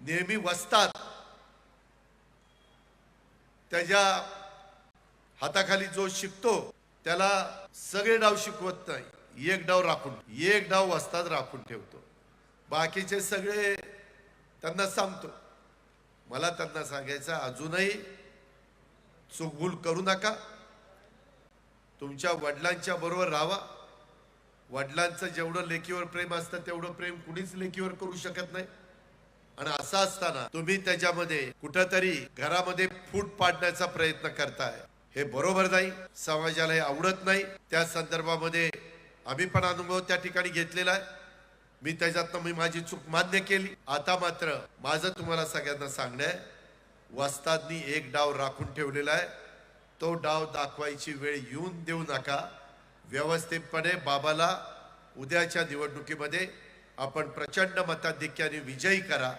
नेहमी वस्तात त्याच्या हाताखाली जो शिकतो त्याला सगळे डाव शिकवत नाही, एक डाव वस्तात राखून ठेवतो, बाकीचे सगळे त्यांना सांगतो। मला त्यांना सांगायचं, अजूनही चुकभूल करू नका, तुमच्या वडिलांच्या बरोबर राहा। वडिलांचं जेवढं लेकीवर प्रेम असतं तेवढं प्रेम कुणीच लेकीवर करू शकत नाही। आणि असं असताना तुम्ही त्याच्यामध्ये कुठेतरी घरामध्ये फूट पाडण्याचा प्रयत्न करताय, हे बरोबर नाही, समाजाला हे आवडत नाही। त्या संदर्भामध्ये आम्ही पण अनुभव त्या ठिकाणी घेतलेला आहे, मी त्याच्यातनं मी माझी चूक मान्य केली। आता मात्र माझं तुम्हाला सगळ्यांना सांगणं आहे, वस्तादनी एक डाव राखून ठेवलेला आहे, तो डाव दाखवायची वेळ येऊन देऊ नका। व्यवस्थितपणे बाबाला उद्याच्या निवडणुकीमध्ये आपण प्रचंड मताधिक्याने विजयी करा।